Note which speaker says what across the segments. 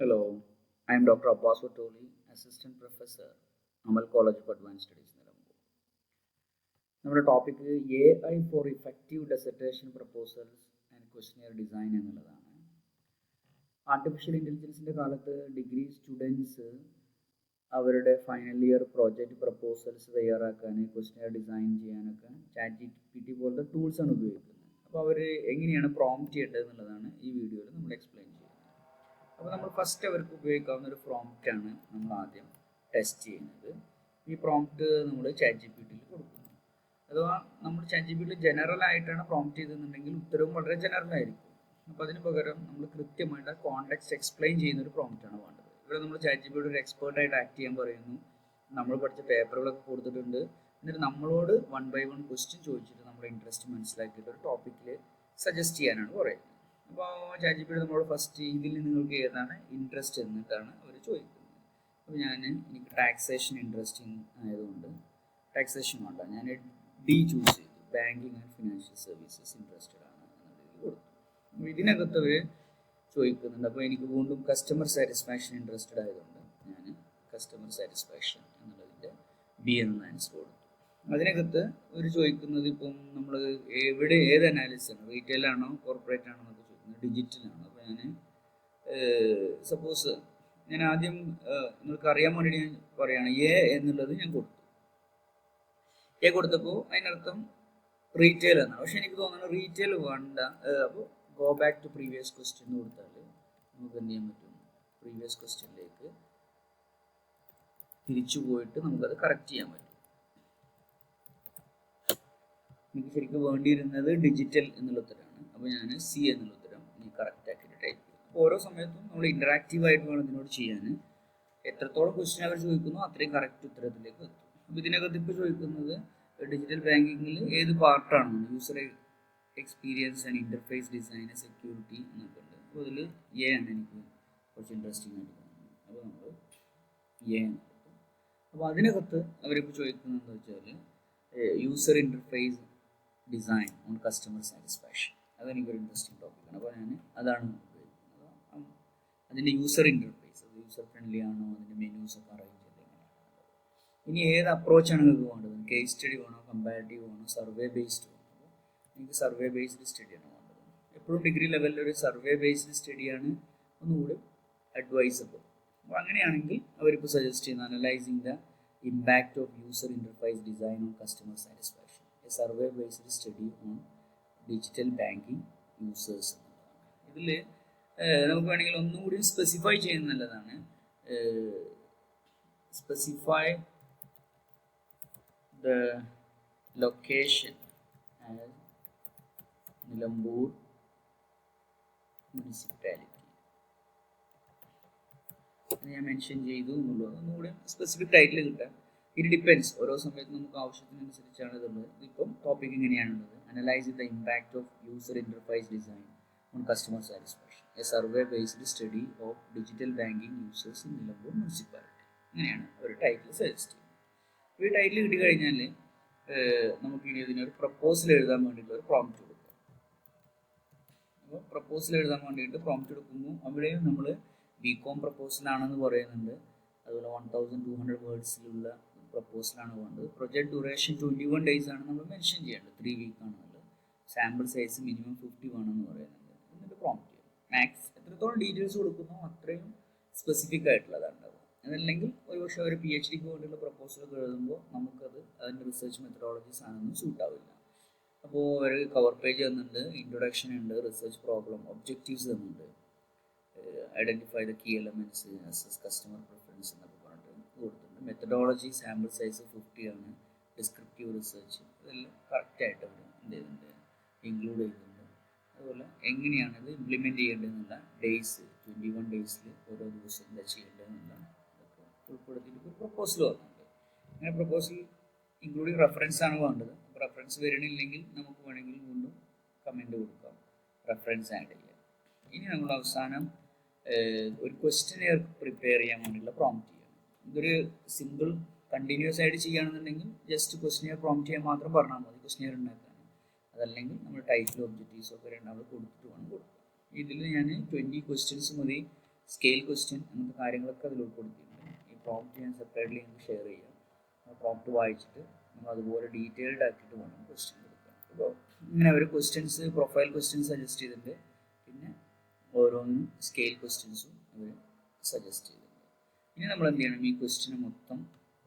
Speaker 1: Hello, I am Dr. Abbas Watoli, Assistant Professor, Amal College of Advanced Studies, Nilambur. നമ്മുടെ topic AI for effective dissertation proposals and questionnaire design എന്നുള്ളതാണ്. Artificial ഇൻ്റലിജൻസിൻ്റെ കാലത്ത് degree students അവരുടെ final year project proposals തയ്യാറാക്കാൻ, questionnaire design ചെയ്യാനൊക്കെ ChatGPT പോലത്തെ ടൂൾസാണ് ഉപയോഗിക്കുന്നത്. അപ്പോൾ അവർ എങ്ങനെയാണ് പ്രോംപ്റ്റ് ചെയ്യേണ്ടത് എന്നുള്ളതാണ് ഈ വീഡിയോയിൽ നമ്മൾ എക്സ്പ്ലെയിൻ ചെയ്യുന്നത്. അപ്പോൾ നമ്മൾ ഫസ്റ്റ് അവർക്ക് ഉപയോഗിക്കാവുന്ന ഒരു പ്രോംപ്റ്റാണ് നമ്മൾ ആദ്യം ടെസ്റ്റ് ചെയ്യുന്നത്. ഈ പ്രോംപ്റ്റ് നമ്മൾ ChatGPTയിൽ കൊടുക്കുന്നു. അഥവാ നമ്മൾ ChatGPTയിൽ ജനറൽ ആയിട്ടാണ് പ്രോംപ്റ്റ് ചെയ്തെന്നുണ്ടെങ്കിൽ ഉത്തരവും വളരെ ജനറൽ ആയിരിക്കും. അപ്പോൾ അതിന് പകരം നമ്മൾ കൃത്യമായിട്ട് കോണ്ടെക്സ്റ്റ് എക്സ്പ്ലെയിൻ ചെയ്യുന്ന ഒരു പ്രോംപ്റ്റാണ് വേണ്ടത്. ഇവിടെ നമ്മൾ ChatGPT ഒരു എക്സ്പേർട്ടായിട്ട് ആക്ട് ചെയ്യാൻ പറയുന്നു. നമ്മൾ പഠിച്ച പേപ്പറുകളൊക്കെ കൊടുത്തിട്ടുണ്ട്. എന്നിട്ട് നമ്മളോട് 1 by 1 ക്വസ്റ്റ്യൻ ചോദിച്ചിട്ട് നമ്മുടെ ഇൻട്രസ്റ്റ് മനസ്സിലാക്കിയിട്ട് ഒരു ടോപ്പിക്കിൽ സജസ്റ്റ് ചെയ്യാനാണ് പറയുന്നത്. അപ്പോൾ ChatGPT നമ്മളോട് ഫസ്റ്റ് ഇതിൽ നിങ്ങൾക്ക് ഏതാണ് ഇൻട്രസ്റ്റ് എന്നിട്ടാണ് അവർ ചോദിക്കുന്നത്. അപ്പോൾ എനിക്ക് ടാക്സേഷൻ ഇൻട്രസ്റ്റിംഗ് ആയതുകൊണ്ട് ടാക്സേഷൻ വേണ്ട, ഞാൻ ഡി ചൂസ് ചെയ്തു, banking and financial services interested ആണ് എന്നുള്ളതിൽ കൊടുത്തു. അപ്പോൾ ഇതിനകത്ത് അവർ ചോദിക്കുന്നുണ്ട്. അപ്പോൾ എനിക്ക് വീണ്ടും കസ്റ്റമർ സാറ്റിസ്ഫാക്ഷൻ ഇൻട്രസ്റ്റഡ് ആയതുകൊണ്ട് ഞാൻ കസ്റ്റമർ സാറ്റിസ്ഫാക്ഷൻ എന്നുള്ളതിൻ്റെ ബി എന്ന ആൻസർ കൊടുത്തു. അതിനകത്ത് അവർ ചോദിക്കുന്നത് ഇപ്പം നമ്മൾ ഏത് അനാലിസിസ് ആണ്, റീറ്റെയിൽ ആണോ കോർപ്പറേറ്റ് ആണോ എന്നൊക്കെ ചോദിക്കുന്നത്, ഡിജിറ്റലാണ്. അപ്പോൾ ഞാൻ സപ്പോസ് ഞാൻ ആദ്യം നിങ്ങൾക്ക് അറിയാൻ വേണ്ടി ഞാൻ പറയുകയാണ് എന്നുള്ളത് ഞാൻ കൊടുത്തു. കൊടുത്തപ്പോൾ അതിനർത്ഥം റീറ്റെയിൽ എന്നാണ്. പക്ഷെ എനിക്ക് തോന്നുന്നു റീറ്റെയിൽ വേണ്ട. അപ്പോൾ go back to previous question കൊടുത്താൽ നമുക്ക് എന്ത് ചെയ്യാൻ പറ്റും, പ്രീവിയസ് ക്വസ്റ്റ്യനിലേക്ക് തിരിച്ചു പോയിട്ട് നമുക്കത് കറക്റ്റ് ചെയ്യാൻ പറ്റും. എനിക്ക് ശരിക്കും വേണ്ടിയിരുന്നത് ഡിജിറ്റൽ എന്നുള്ള ഉത്തരമാണ്. അപ്പോൾ ഞാൻ സി എന്നുള്ള ഉത്തരം എനിക്ക് കറക്റ്റ് ആക്കിയിട്ട് ടൈപ്പ് ചെയ്യും. അപ്പോൾ ഓരോ സമയത്തും നമ്മൾ ഇൻറ്ററാക്റ്റീവ് ആയിട്ട് വേണം ഇതിനോട് ചെയ്യാൻ. എത്രത്തോളം ക്വസ്റ്റ്യൻ അവർ ചോദിക്കുന്നു അത്രയും കറക്റ്റ് ഉത്തരത്തിലേക്ക് എത്തും. അപ്പോൾ ഇതിനകത്ത് ഇപ്പോൾ ചോദിക്കുന്നത് ഡിജിറ്റൽ ബാങ്കിങ്ങിൽ ഏത് പാർട്ടാണ്, user experience and interface design, security എന്നൊക്കെ ഉണ്ട്. അപ്പോൾ അതിൽ ആണ് എനിക്ക് കുറച്ച് ഇൻട്രസ്റ്റിംഗ് ആയിട്ട് തോന്നുന്നത്. അപ്പോൾ നമ്മൾ ആണ്. അപ്പോൾ അതിനകത്ത് അവരിപ്പോൾ ചോദിക്കുന്നത് എന്താ വെച്ചാൽ user interface design on customer satisfaction. അതെനിക്കൊരു ഇൻട്രസ്റ്റിംഗ് ടോപ്പിക്കാണ്. അപ്പോൾ ഞാൻ അതാണ് ഉപയോഗിക്കുന്നത്. അതിൻ്റെ യൂസർ ഇൻ്റർഫേസ്, അത് യൂസർ ഫ്രണ്ട്ലി ആണോ, അതിൻ്റെ മെനൂസ് ഒക്കെ അറേഞ്ച് ചെയ്ത് എങ്ങനെയാണ്. ഇനി ഏത് അപ്രോച്ചാണ് നിങ്ങൾക്ക് വേണ്ടത്, കേസ് സ്റ്റഡി വേണോ, കമ്പാരിറ്റീവ് വേണോ, സർവേ ബേസ്ഡ് വേണോ? എനിക്ക് സർവേ ബേസ്ഡ് സ്റ്റഡിയാണ് വേണ്ടത്. എപ്പോഴും ഡിഗ്രി ലെവലിൽ ഒരു സർവേ ബേസ്ഡ് സ്റ്റഡിയാണ് ഒന്നുകൂടി അഡ്വൈസബിൾ. അപ്പോൾ അങ്ങനെയാണെങ്കിൽ അവരിപ്പോൾ സജസ്റ്റ് ചെയ്യുന്ന analysing the impact of user interface design on customer satisfaction, a survey based study on digital banking users എന്നുള്ളതാണ്. ഇതിൽ നമുക്ക് വേണമെങ്കിൽ ഒന്നുകൂടി സ്പെസിഫൈ ചെയ്യുന്നത് നല്ലതാണ്. Specify the location as Nilambur municipality ഞാൻ മെൻഷൻ ചെയ്തു എന്നുള്ളത് ഒന്നുകൂടി സ്പെസിഫിക് ടൈറ്റിൽ കിട്ടാൻ. ഇത് ഡിപ്പെൻസ്, ഓരോ സമയത്തും നമുക്ക് ആവശ്യത്തിനനുസരിച്ചാണ് ഇതുള്ളത്. ഇതിപ്പം ടോപ്പിക് ഇങ്ങനെയാണുള്ളത്, analyse the impact of user interface design on customer satisfaction, a survey based study of digital banking users in Nilambur municipality. ഇങ്ങനെയാണ് ഒരു ടൈറ്റിൽ സജസ്റ്റ് ചെയ്യുന്നത്. ഈ ടൈറ്റിൽ കിട്ടി കഴിഞ്ഞാൽ നമുക്ക് ഇനി ഇതിനൊരു പ്രപ്പോസൽ എഴുതാൻ വേണ്ടിയിട്ട് ഒരു പ്രോംപ്റ്റ് കൊടുക്കാം. അപ്പോൾ പ്രപ്പോസൽ എഴുതാൻ വേണ്ടിയിട്ട് പ്രോംപ്റ്റ് എടുക്കുമ്പോൾ അവിടെയും നമ്മൾ BCom പ്രപ്പോസലാണെന്ന് പറയുന്നുണ്ട്. അതുപോലെ 1200 വേർഡ്സിലുള്ള പ്രപ്പോസലാണ് വേണ്ടത്. പ്രൊജക്ട് ഡ്യൂറേഷൻ 21 days ആണ് നമ്മൾ മെൻഷൻ ചെയ്യേണ്ടത്, 3 week ആണുള്ളത്. സാമ്പിൾ സൈസ് മിനിമം 50 വേണമെന്ന് പറയുന്നുണ്ട്. എന്നിട്ട് പ്രോംപ്റ്റ് ചെയ്യും. മാക്സ് എത്രത്തോളം ഡീറ്റെയിൽസ് കൊടുക്കുന്നോ അത്രയും സ്പെസിഫിക് ആയിട്ടുള്ളതാണ് ഉണ്ടാവുക. അതല്ലെങ്കിൽ ഒരുപക്ഷെ ഒരു PhDക്ക് വേണ്ടിയുള്ള പ്രപ്പോസലൊക്കെ എഴുതുമ്പോൾ നമുക്കത് അതിൻ്റെ റിസർച്ച് മെത്തഡോളജീസ് ആണെന്നും സൂട്ടാവില്ല. അപ്പോൾ ഒരു കവർ പേജ് തന്നിട്ടുണ്ട്, ഇൻട്രൊഡക്ഷൻ ഉണ്ട്, റിസർച്ച് പ്രോബ്ലം, ഒബ്ജക്റ്റീവ്സ് തന്നിട്ടുണ്ട്, identify the key elements, assess customer preference എന്നൊക്കെ പറഞ്ഞിട്ട് കൊടുത്തിട്ടുണ്ട്. മെത്തഡോളജി സാമ്പിൾ സൈസ് 50 ആണ്, ഡിസ്ക്രിപ്റ്റീവ് റിസർച്ച് ഇതെല്ലാം കറക്റ്റായിട്ട് അവർ എന്ത് ചെയ്തിട്ടുണ്ട്, ഇൻക്ലൂഡ് ചെയ്തിട്ടുണ്ട്. അതുപോലെ എങ്ങനെയാണ് ഇത് ഇംപ്ലിമെൻറ്റ് ചെയ്യേണ്ടതെന്നുള്ള ഡേയ്സ്, 21 days ഓരോ ദിവസം എന്താ ചെയ്യേണ്ടതെന്നുള്ള ഇതൊക്കെ ഉൾപ്പെടുത്തിയിട്ട് ഒരു പ്രപ്പോസൽ വന്നിട്ടുണ്ട്. അങ്ങനെ പ്രപ്പോസൽ ഇൻക്ലൂഡിങ് റെഫറൻസ് ആണ് വേണ്ടത്. അപ്പോൾ റെഫറൻസ് വരണില്ലെങ്കിൽ നമുക്ക് വേണമെങ്കിൽ വീണ്ടും കമൻറ്റ് കൊടുക്കാം, റെഫറൻസ് ആഡ് ചെയ്യാം. ഇനി നമ്മൾ അവസാനം ഒരു ക്വസ്റ്റ്യനെയർ പ്രിപ്പയർ ചെയ്യാൻ വേണ്ടിയുള്ള പ്രോംപ്റ്റ് ചെയ്യണം. ഇതൊരു സിമ്പിൾ കണ്ടിന്യൂസ് ആയിട്ട് ചെയ്യുകയാണെന്നുണ്ടെങ്കിൽ ജസ്റ്റ് ക്വസ്റ്റ്യനെയർ പ്രോംപ്റ്റ് ചെയ്യാൻ മാത്രം പറഞ്ഞാൽ മതി ക്വസ്റ്റ്യനെയർ ഉണ്ടാക്കാൻ. അതല്ലെങ്കിൽ നമ്മൾ ടൈറ്റിൽ ഒബ്ജക്റ്റീവ്സ് ഒക്കെ രണ്ടാമത് കൊടുത്തിട്ട് വേണം കൊടുക്കുക. ഇതിൽ ഞാൻ 20 questions മതി സ്കെയിൽ ക്വസ്റ്റ്യൻ അങ്ങനത്തെ കാര്യങ്ങളൊക്കെ അതിൽ ഉൾപ്പെടുത്തിയിട്ടുണ്ട്. ഈ പ്രോംപ്റ്റ് ഞാൻ സെപ്പറേറ്റ്ലി നിങ്ങൾക്ക് ഷെയർ ചെയ്യാം. ആ പ്രോംപ്റ്റ് വായിച്ചിട്ട് നമ്മൾ അതുപോലെ ഡീറ്റെയിൽഡ് ആക്കിയിട്ട് വേണം ക്വസ്റ്റ്യൻ കൊടുക്കാൻ. അപ്പോൾ ഇങ്ങനെ ഒരു ക്വസ്റ്റ്യൻസ് പ്രൊഫൈൽ ക്വസ്റ്റ്യൻസ് സജസ്റ്റ് ചെയ്തിട്ടുണ്ട്, പിന്നെ ഓരോന്നും സ്കെയിൽ ക്വസ്റ്റ്യൻസും അവർ സജസ്റ്റ് ചെയ്തിട്ടുണ്ട്. ഇനി നമ്മൾ എന്ത് ചെയ്യണം, ഈ ക്വസ്റ്റ്യൻ മൊത്തം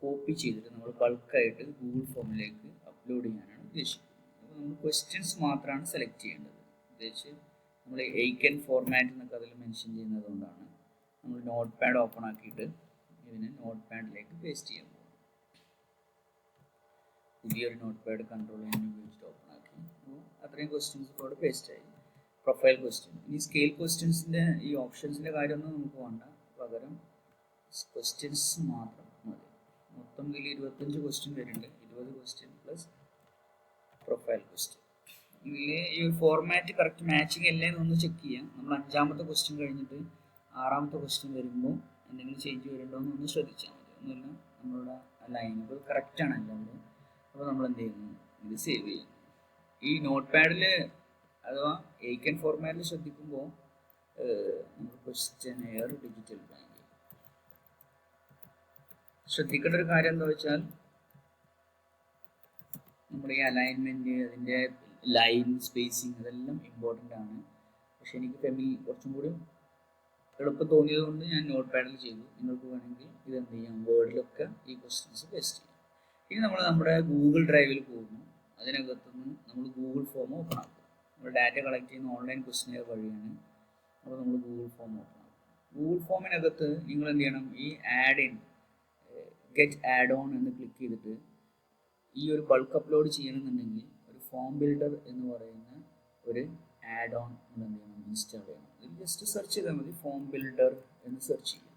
Speaker 1: കോപ്പി ചെയ്തിട്ട് നമ്മൾ ബൾക്കായിട്ട് ഗൂഗിൾ ഫോമിലേക്ക് അപ്ലോഡ് ചെയ്യാനാണ് ഉദ്ദേശിക്കുന്നത്. അപ്പോൾ നമ്മൾ ക്വസ്റ്റ്യൻസ് മാത്രമാണ് സെലക്ട് ചെയ്യേണ്ടത്. പ്രത്യേകിച്ച് നമ്മൾ എയ്ക്കൻ ഫോർമാറ്റ് എന്നൊക്കെ അതിൽ മെൻഷൻ ചെയ്യുന്നത് കൊണ്ടാണ് നമ്മൾ നോട്ട് പാഡ് ഓപ്പൺ ആക്കിയിട്ട് ഇതിനെ നോട്ട് പാഡിലേക്ക് പേസ്റ്റ് ചെയ്യാൻ പോകും. പുതിയൊരു നോട്ട് പാഡ് കൺട്രോൾ ഉപയോഗിച്ചിട്ട് ഓപ്പൺ ആക്കി. അപ്പോൾ അത്രയും ക്വസ്റ്റ്യൻസ് ഇപ്പോൾ അവിടെ പേസ്റ്റ് ആയി. Profile question. ഇനി സ്കെയിൽ ക്വസ്റ്റ്യൻസിൻ്റെ ഈ ഓപ്ഷൻസിൻ്റെ കാര്യമൊന്നും നമുക്ക് വേണ്ട, പകരം ക്വസ്റ്റ്യൻസ് മാത്രം മതി. മൊത്തം ഇതിൽ 25 ക്വസ്റ്റ്യൻ വരുന്നുണ്ട്. 20 ക്വസ്റ്റ്യൻ പ്ലസ് പ്രൊഫൈൽ ക്വസ്റ്റ്യൻ. ഇതിൽ ഈ ഒരു ഫോർമാറ്റ് കറക്റ്റ് മാച്ചിങ് അല്ലേ എന്നൊന്ന് ചെക്ക് ചെയ്യാം. നമ്മൾ 5ാമത്തെ ക്വസ്റ്റ്യൻ കഴിഞ്ഞിട്ട് 6ാമത്തെ ക്വസ്റ്റ്യൻ വരുമ്പോൾ എന്തെങ്കിലും ചേഞ്ച് വരുന്നുണ്ടോ എന്നൊന്ന് ശ്രദ്ധിച്ചാൽ മതി. ഒന്നുമില്ല, നമ്മളുടെ ലൈനുകൾ കറക്റ്റാണ് എല്ലാവരും. അപ്പോൾ നമ്മൾ എന്ത് ചെയ്യുന്നു, ഇത് സേവ് ചെയ്യുന്നു. ഈ നോട്ട് പാഡിൽ അഥവാ എയ്ക്കൻ ഫോർമാറ്റിൽ ശ്രദ്ധിക്കുമ്പോൾ നമ്മൾ ക്വസ്റ്റ്യൻ എയർ ഡിജിറ്റൽ ബാങ്ക് ശ്രദ്ധിക്കേണ്ട ഒരു കാര്യം എന്താ വെച്ചാൽ, നമ്മുടെ ഈ അലൈൻമെൻറ്റ്, അതിൻ്റെ ലൈൻ സ്പേസിങ് അതെല്ലാം ഇമ്പോർട്ടൻ്റ് ആണ്. പക്ഷെ എനിക്ക് കുറച്ചും കൂടി എളുപ്പം തോന്നിയത് കൊണ്ട് ഞാൻ നോട്ട് പാഡിൽ ചെയ്തു. നിങ്ങൾക്ക് വേണമെങ്കിൽ ഇതെന്ത് ചെയ്യാം, വേർഡിലൊക്കെ ഈ ക്വസ്റ്റ്യൻസ് പേസ്റ്റ് ചെയ്യാം. ഇനി നമ്മൾ നമ്മുടെ ഗൂഗിൾ ഡ്രൈവിൽ പോകുന്നു. അതിനകത്തുനിന്ന് നമ്മൾ ഗൂഗിൾ ഫോം ഓപ്പൺ ആക്കും. നമ്മൾ ഡാറ്റ കളക്ട് ചെയ്യുന്ന ഓൺലൈൻ ക്വസ്റ്റ്യൻ വഴിയാണ്. അപ്പോൾ നമ്മൾ ഗൂഗിൾ ഫോം ഓപ്പൺ ആക്കും. ഗൂഗിൾ ഫോമിനകത്ത് നിങ്ങൾ എന്ത് ചെയ്യണം, ഈ ഗെറ്റ് ആഡ് ഓൺ എന്ന് ക്ലിക്ക് ചെയ്തിട്ട് ഈ ഒരു ബൾക്ക് അപ്ലോഡ് ചെയ്യണമെന്നുണ്ടെങ്കിൽ ഒരു ഫോം ബിൽഡർ എന്ന് പറയുന്ന ഒരു ആഡ് ഓൺ നമ്മൾ എന്ത് ചെയ്യണം, ഇൻസ്റ്റാൾ ചെയ്യണം. ഇതിൽ ജസ്റ്റ് സെർച്ച് ചെയ്താൽ മതി, ഫോം ബിൽഡർ എന്ന് സെർച്ച് ചെയ്യാം.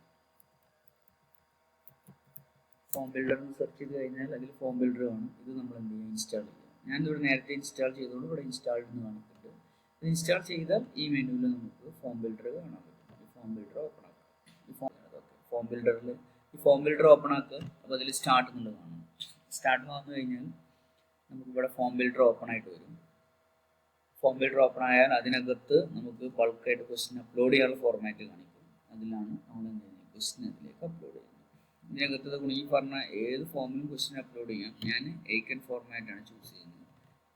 Speaker 1: ഫോം ബിൽഡർ എന്ന് സെർച്ച് ചെയ്ത് കഴിഞ്ഞാൽ അതിൽ ഫോം ബിൽഡർ കാണും. ഇത് നമ്മൾ എന്ത് ചെയ്യുക, ഇൻസ്റ്റാൾ ചെയ്യുക. ഞാനിവിടെ നേരത്തെ ഇൻസ്റ്റാൾ ചെയ്തുകൊണ്ട് ഇവിടെ ഇൻസ്റ്റാൾഡ് എന്ന് കാണിക്കുന്നുണ്ട്. ഇത് ഇൻസ്റ്റാൾ ചെയ്താൽ ഈ മെനുവിൽ നമുക്ക് ഫോം ബിൽഡർ കാണാൻ പറ്റും. ഈ ഫോം ബിൽഡർ ഓപ്പൺ ആക്കുക. ഈ ഫോം ബിൽഡർ ഓപ്പൺ ആക്കുക. അപ്പോൾ അതിൽ സ്റ്റാർട്ട് എന്നുള്ളത് കാണും. സ്റ്റാർട്ട് വന്നു കഴിഞ്ഞാൽ നമുക്കിവിടെ ഫോം ബിൽഡർ ഓപ്പൺ ആയിട്ട് വരും. ഫോം ബിൽഡർ ഓപ്പൺ ആയാൽ അതിനകത്ത് നമുക്ക് ബൾക്കായിട്ട് ക്വസ്റ്റ്യൻ അപ്ലോഡ് ചെയ്യാനുള്ള ഫോർമാറ്റ് കാണിക്കും. അതിലാണ് നമ്മൾ എന്ത് ചെയ്യുന്നത്, ക്വസ്റ്റ്യൻ അതിലേക്ക് അപ്ലോഡ് ചെയ്യുന്നത്. ഇതിനകത്ത് ഈ പറഞ്ഞ ഏത് ഫോമിലും ക്വസ്റ്റ്യൻ അപ്ലോഡ് ചെയ്യാം. ഞാൻ എയ്ക്കൻ ഫോർമാറ്റാണ് ചൂസ് ചെയ്യുന്നത്.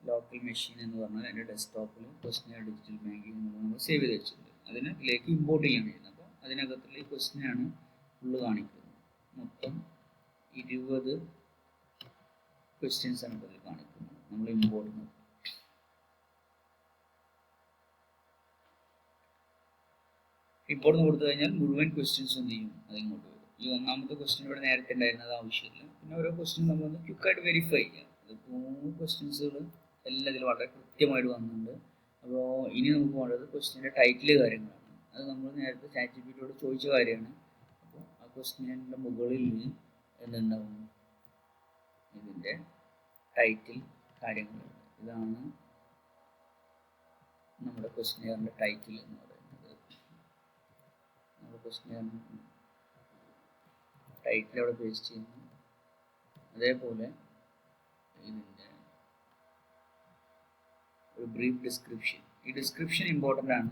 Speaker 1: ലോക്കൽ മെഷീൻ എന്ന് പറഞ്ഞാൽ എൻ്റെ ഡെസ്ക്ടോപ്പിൽ ക്വസ്റ്റ്യൻ ഡിജിറ്റൽ ബാങ്കിങ് എന്നുള്ളത് നമ്മൾ സേവ് ചെയ്ത് വെച്ചിട്ടുണ്ട്. അതിലേക്ക് ഇമ്പോർട്ട് ചെയ്യാൻ ചെയ്യുന്നത്. അപ്പോൾ അതിനകത്തുള്ള ഈ ക്വസ്റ്റ്യനാണ് ഫുള്ള് കാണിക്കുന്നത്. മൊത്തം 20 ക്വസ്റ്റ്യൻസ് ആണ് ഇതിൽ കാണിക്കുന്നത്. നമ്മൾ ഇമ്പോർട്ട് കൊടുത്തു കഴിഞ്ഞാൽ മുഴുവൻ ക്വസ്റ്റ്യൻസ് എന്ത് ചെയ്യും, അതിങ്ങോട്ട് വരും. ഈ 1ാമത്തെ ക്വസ്റ്റ്യൻ ഇവിടെ നേരത്തെ ഉണ്ടായിരുന്നത് ആവശ്യമില്ല. പിന്നെ ഓരോ ക്വസ്റ്റ്യൻ നമ്മളൊന്ന് ക്വിക്കായിട്ട് വെരിഫൈ ചെയ്യാം. ഇതിപ്പോൾ ക്വസ്റ്റ്യൻസുകൾ എല്ലാം ഇതിൽ വളരെ കൃത്യമായിട്ട് വന്നിട്ടുണ്ട്. അപ്പോൾ ഇനി നമുക്ക് വേണ്ടത് ക്വസ്റ്റ്യൻ്റെ ടൈറ്റിൽ കാര്യങ്ങളാണ്. അത് നമ്മൾ നേരത്തെ ചാറ്റ്ജിപിടിയോട് ചോദിച്ച കാര്യമാണ്. അപ്പോൾ ആ ക്വസ്റ്റ്യൻ്റെ മുകളിൽ എന്തുണ്ടാവും, ഇതിൻ്റെ ടൈറ്റിൽ കാര്യങ്ങളുണ്ട്. ഇതാണ് നമ്മുടെ ക്വസ്റ്റ്യൻ്റെ ടൈറ്റിൽ എന്ന് പറയുന്നത്. നമ്മുടെ ക്വസ്റ്റ്യൻ ടൈറ്റിൽ അവിടെ പേസ്റ്റ് ചെയ്യുന്നു. അതേപോലെ ഇതിൻ്റെ ഒരു ബ്രീഫ് ഡിസ്ക്രിപ്ഷൻ. ഈ ഡിസ്ക്രിപ്ഷൻ ഇമ്പോർട്ടൻ്റ് ആണ്.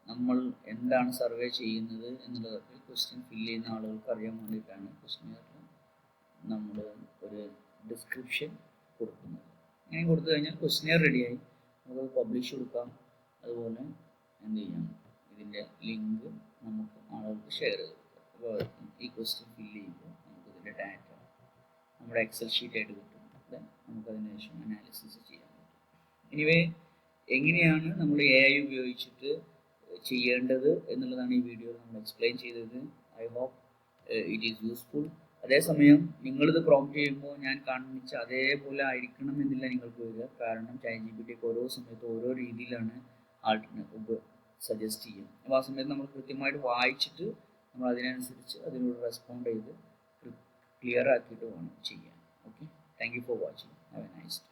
Speaker 1: നമ്മൾ എന്താണ് സർവേ ചെയ്യുന്നത് എന്നുള്ളതൊക്കെ ക്വസ്റ്റ്യൻ ഫില്ല് ചെയ്യുന്ന ആളുകൾക്ക് അറിയാൻ വേണ്ടിയിട്ടാണ് ക്വസ്റ്റ്യനിൽ നമ്മൾ ഒരു ഡിസ്ക്രിപ്ഷൻ കൊടുക്കുന്നത്. ഇങ്ങനെ കൊടുത്തു കഴിഞ്ഞാൽ ക്വസ്റ്റ്യൻ റെഡിയായി. നമുക്ക് പബ്ലിഷ് കൊടുക്കാം. അതുപോലെ എന്ത് ചെയ്യാം, ഇതിൻ്റെ ലിങ്ക് നമുക്ക് ആളുകൾക്ക് ഷെയർ ചെയ്ത് കൊടുക്കാം. അപ്പോൾ ഈ ക്വസ്റ്റ്യൻ ഫില്ല് ചെയ്യുമ്പോൾ നമുക്ക് ഇതിൻ്റെ ഡാറ്റ നമ്മുടെ എക്സൽ ഷീറ്റായിട്ട് കിട്ടും. നമുക്കതിന് ശേഷം അനാലിസിസ് ചെയ്യാൻ പറ്റും. എനിവേ, എങ്ങനെയാണ് നമ്മൾ AI ഉപയോഗിച്ചിട്ട് ചെയ്യേണ്ടത് എന്നുള്ളതാണ് ഈ വീഡിയോയിൽ നമ്മൾ എക്സ്പ്ലെയിൻ ചെയ്തത്. I hope it is useful. അതേസമയം നിങ്ങളിത് പ്രോംപ്റ്റ് ചെയ്യുമ്പോൾ ഞാൻ കാണിച്ച അതേപോലെ ആയിരിക്കണം എന്നില്ല നിങ്ങൾക്ക് വരിക. കാരണം ചാറ്റ്ജിപിടിക്ക് ഓരോ സമയത്ത് ഓരോ രീതിയിലാണ് ആൾട്ടർനേറ്റീവ് സജസ്റ്റ് ചെയ്യും. അപ്പോൾ ആ സമയത്ത് നമ്മൾ കൃത്യമായിട്ട് വായിച്ചിട്ട് നമ്മൾ അതിനനുസരിച്ച് അതിനോട് റെസ്പോണ്ട് ചെയ്ത് ക്ലിയർ ആക്കിയിട്ട് വേണം ചെയ്യാൻ. Okay, thank you for watching. Have A nice day.